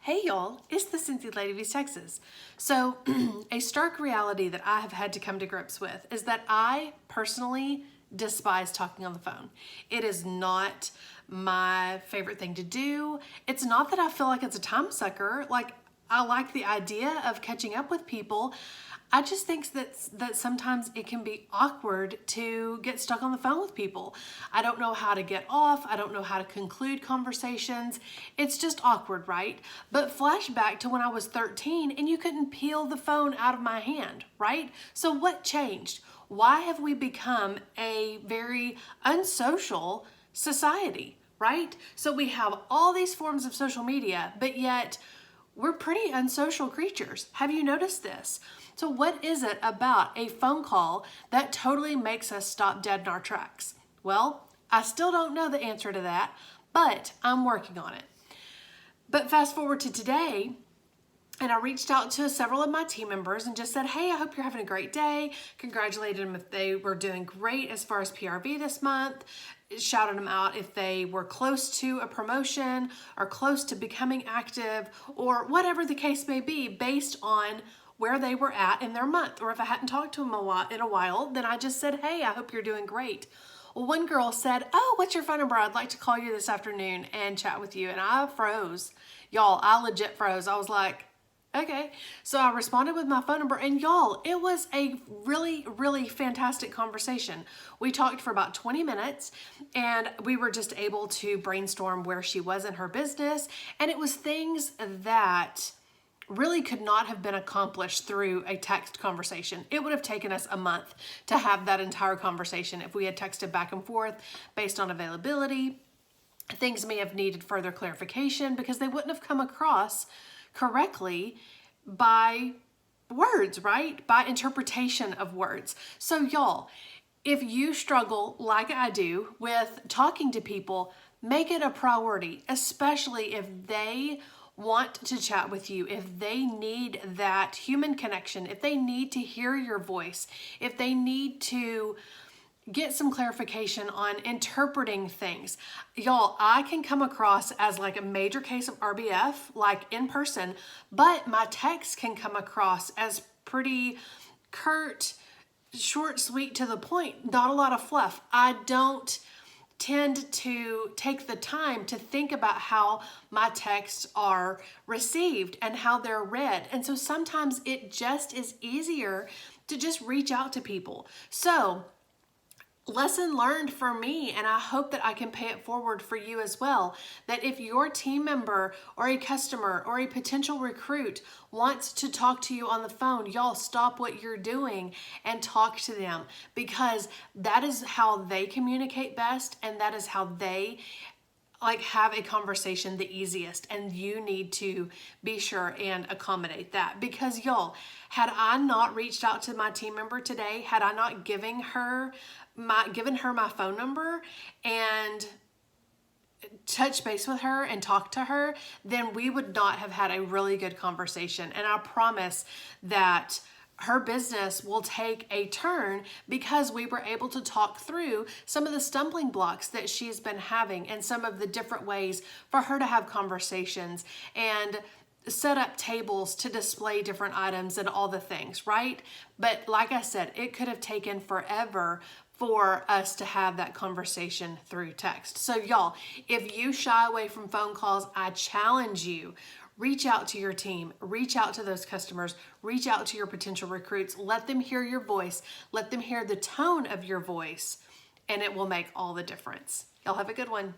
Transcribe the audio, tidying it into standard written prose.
Hey y'all, it's the Cincy Lady of East Texas. So a stark reality that I have had to come to grips with is that I personally despise talking on the phone. It is not my favorite thing to do. It's not that I feel like it's a time sucker. Like, I like the idea of catching up with people. I just think that sometimes it can be awkward to get stuck on the phone with people. I don't know how to get off. I don't know how to conclude conversations. It's just awkward, right? But flashback to when I was 13 and you couldn't peel the phone out of my hand, right? So what changed? Why have we become a very unsocial society, right? So we have all these forms of social media, but yet we're pretty unsocial creatures. Have you noticed this? So what is it about a phone call that totally makes us stop dead in our tracks? Well, I still don't know the answer to that, but I'm working on it. But fast forward to today, and I reached out to several of my team members and just said, hey, I hope you're having a great day. Congratulated them if they were doing great as far as PRV this month. Shouted them out if they were close to a promotion or close to becoming active or whatever the case may be based on where they were at in their month. Or if I hadn't talked to them in a while, then I just said, hey, I hope you're doing great. Well, one girl said, oh, what's your phone number? I'd like to call you this afternoon and chat with you. And I froze. Y'all, I legit froze. I was like, okay. So I responded with my phone number, and y'all, it was a really, really fantastic conversation. We talked for about 20 minutes and we were just able to brainstorm where she was in her business. And it was things that really could not have been accomplished through a text conversation. It would have taken us a month to have that entire conversation if we had texted back and forth based on availability. Things may have needed further clarification because they wouldn't have come across correctly by words, right? By interpretation of words. So y'all, if you struggle like I do with talking to people, make it a priority, especially if they want to chat with you, if they need that human connection, if they need to hear your voice, if they need to get some clarification on interpreting things. Y'all, I can come across as like a major case of RBF, like in person, but my text can come across as pretty curt, short, sweet, to the point, not a lot of fluff. I don't tend to take the time to think about how my texts are received and how they're read. And so sometimes it just is easier to just reach out to people. So lesson learned for me, and I hope that I can pay it forward for you as well, that if your team member or a customer or a potential recruit wants to talk to you on the phone, y'all stop what you're doing and talk to them, because that is how they communicate best and that is how they have a conversation the easiest, and you need to be sure and accommodate that. Because y'all, had I not reached out to my team member today, had I not given her my phone number and touch base with her and talk to her, then we would not have had a really good conversation. And I promise that her business will take a turn because we were able to talk through some of the stumbling blocks that she's been having and some of the different ways for her to have conversations and set up tables to display different items and all the things, right? But like I said, it could have taken forever for us to have that conversation through text. So y'all, if you shy away from phone calls, I challenge you, reach out to your team, reach out to those customers, reach out to your potential recruits, let them hear your voice, let them hear the tone of your voice, and it will make all the difference. Y'all have a good one.